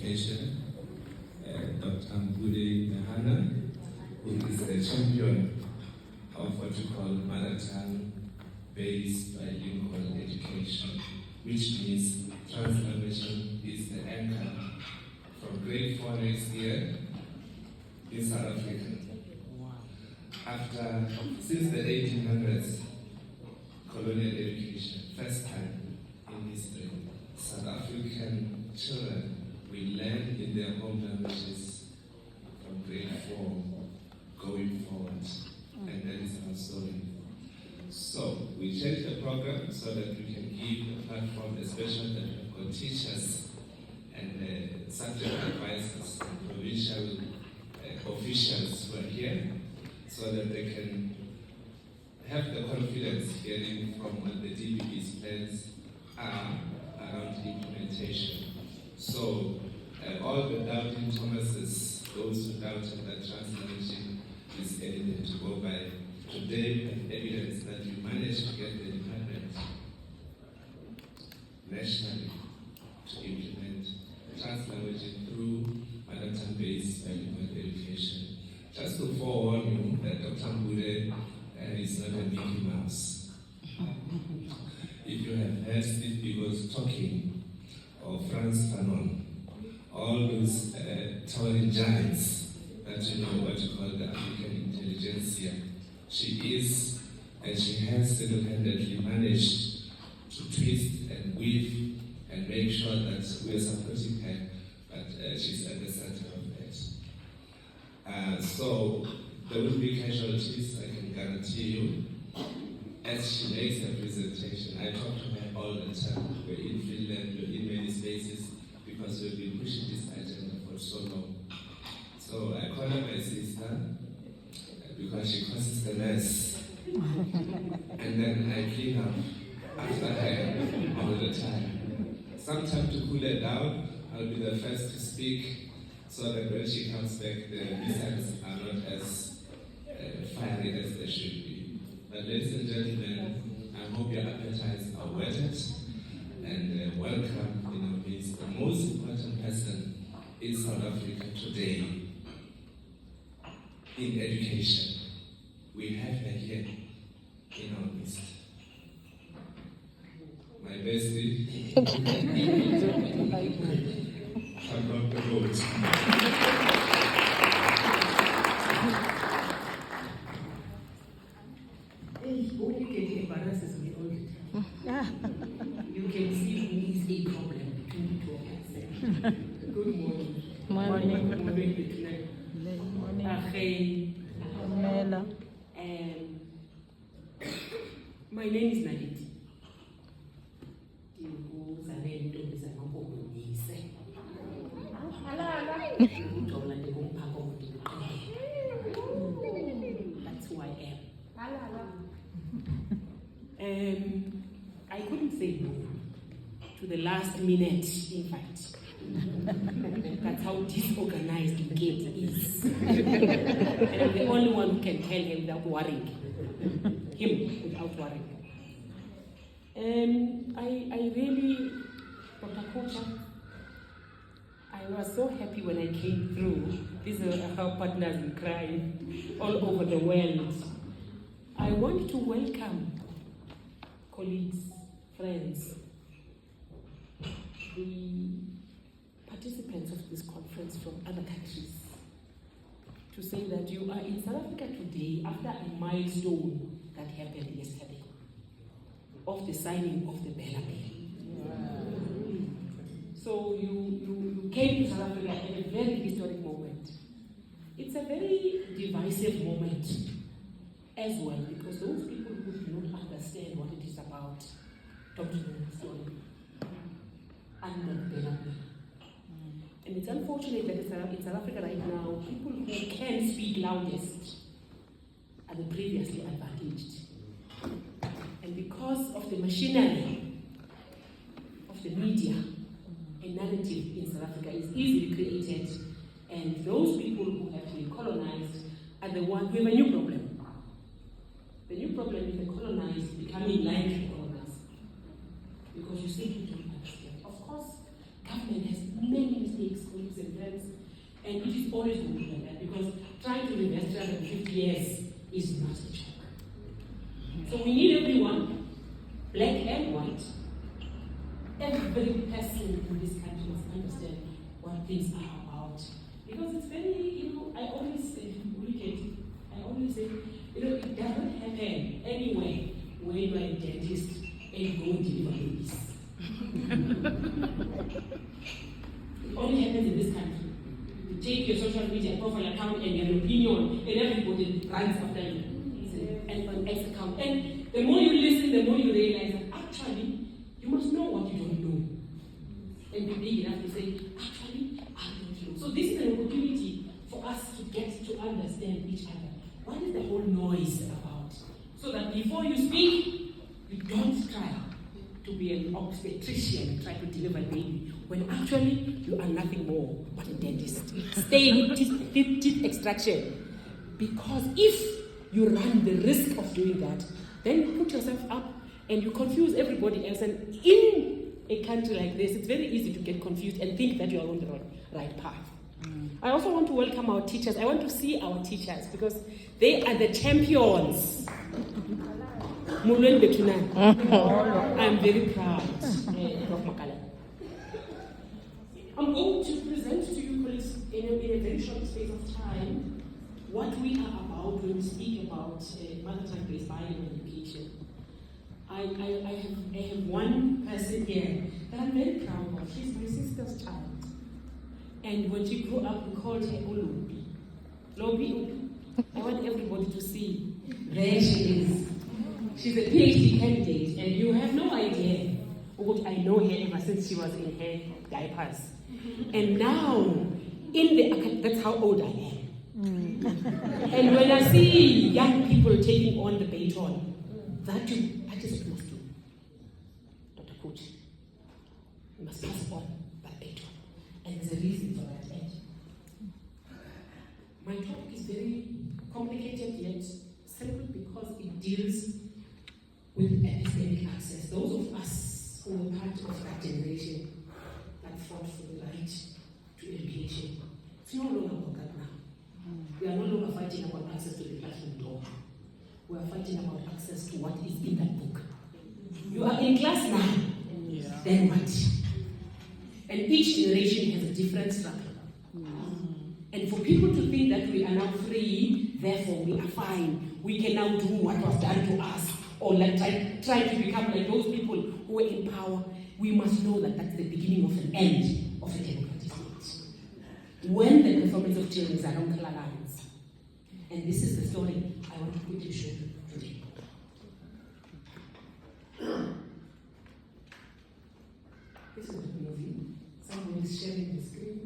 Education, Dr. Mbude Mehana, who is the champion of what we call mother tongue-based bilingual education, which means transformation is the anchor from grade 4 next year in South Africa. Since the 1800s, colonial education, first time in history, South African children will learn in their home languages from grade 4 going forward. And that is our story. So we changed the program so that we can give a platform, especially that we've got teachers and subject advisors and provincial officials who are here, so that they can have the confidence hearing from what the DBP's plans are around implementation. So all the doubting Thomases, those who doubted that translanguaging is anything to go by, today we have evidence that we managed to get the department nationally to implement translanguaging through mother tongue-based bilingual education. Just to forewarn you that Dr. Mbude is not a Mickey Mouse. If you have heard Steve Biko's talking, or Frantz Fanon, all those towering giants that you know what you call the African intelligentsia, she is, and she has single-handedly managed to twist and weave and make sure that we are supporting her, but she's at the center of that. So there will be casualties, I can guarantee you. As she makes her presentation, I talk to her all the time. We're in Finland, we're in many spaces, because we've been pushing this agenda for so long. So I call her my sister, because she causes the mess. And then I clean up after her all the time. Sometimes to cool her down, I'll be the first to speak, so that when she comes back, the missiles are not as fiery as they should be. But ladies and gentlemen, I hope your appetites are whetted, and welcome in our midst the most important person in South Africa today in education. We have her here in our midst. My bestie, come up the road. Only getting embarrasses me all the time. You can see who is a problem between the two of us. Good morning. Morning. Good morning. Morning. HuMEL. My name is Nadit. That's who I am. I couldn't say no to the last minute invite. That's how disorganized the game is. And I'm the only one who can tell him without worrying. Him without worrying. I really, Dr. Kocha, I was so happy when I came through. These are our partners in crime all over the world. I want to welcome colleagues, friends, the participants of this conference from other countries, to say that you are in South Africa today after a milestone that happened yesterday of the signing of the Bella Bill. Wow. So you came to South Africa at a very historic moment. It's a very divisive moment as well, because those people who do not understand what it is about talk to them story and not Bella Bill. And it's unfortunate that in South Africa right now, people who can speak loudest are the previously advantaged. And because of the machinery of the media, a narrative in South Africa is easily created, and those people who have been colonized are the ones who have a new problem. The new problem is the colonized becoming like the colonized, because you simply don't understand. Of course, government has many mistakes his colleagues and friends. And it is always going to be like that because trying to reverse 350 years is not a joke. So we need everyone, black and white, every person in this country must understand what things are about. Because it's very, I always say, it doesn't happen anywhere where you are a dentist and you go and deliver babies. It only happens in this country. You take your social media profile account and your opinion, and everybody runs after you. And on X account. And the more you listen, the more you realize that actually, you must know what you don't know. And be big enough to say, actually, I don't know. So this is an opportunity for us to get to understand each other. What is the whole noise about? So that before you speak, you don't try to be an obstetrician and try to deliver a baby, when actually you are nothing more but a dentist. Stay with teeth extraction. Because if you run the risk of doing that, then you put yourself up and you confuse everybody else. And in a country like this, it's very easy to get confused and think that you are on the right path. I also want to welcome our teachers. I want to see our teachers because they are the champions. I'm very proud, Prof. Makalela. I'm going to present to you, colleagues, in a very short space of time, what we are about when we speak about mother tongue-based bilingual education. I have one person here that I'm very proud of. She's my sister's child. And when she grew up, we called her Ulubi. Lobi, I want everybody to see. There she is. She's a PhD candidate, and you have no idea what I know her ever since she was in her diapers. And now, that's how old I am. And when I see young people taking on the baton, that is what you must do. Dr. Coach, you must pass on that baton. And there's a reason for that. My topic is very complicated yet simple because it deals with epistemic access. Those of us who were part of that generation that fought for the right to education, it's no longer about that now. We are no longer fighting about access to the classroom door. We are fighting about access to what is in that book. You are in class now, then what? And each generation has a different struggle. And for people to think that we are now free, therefore we are fine, we can now do what was done to us, or like try to become like those people who were in power, we must know that that's the beginning of an end of a democratic state. When the performance of children is along color lines, and this is the story I want to quickly show you today. This is the movie. Someone is sharing the screen.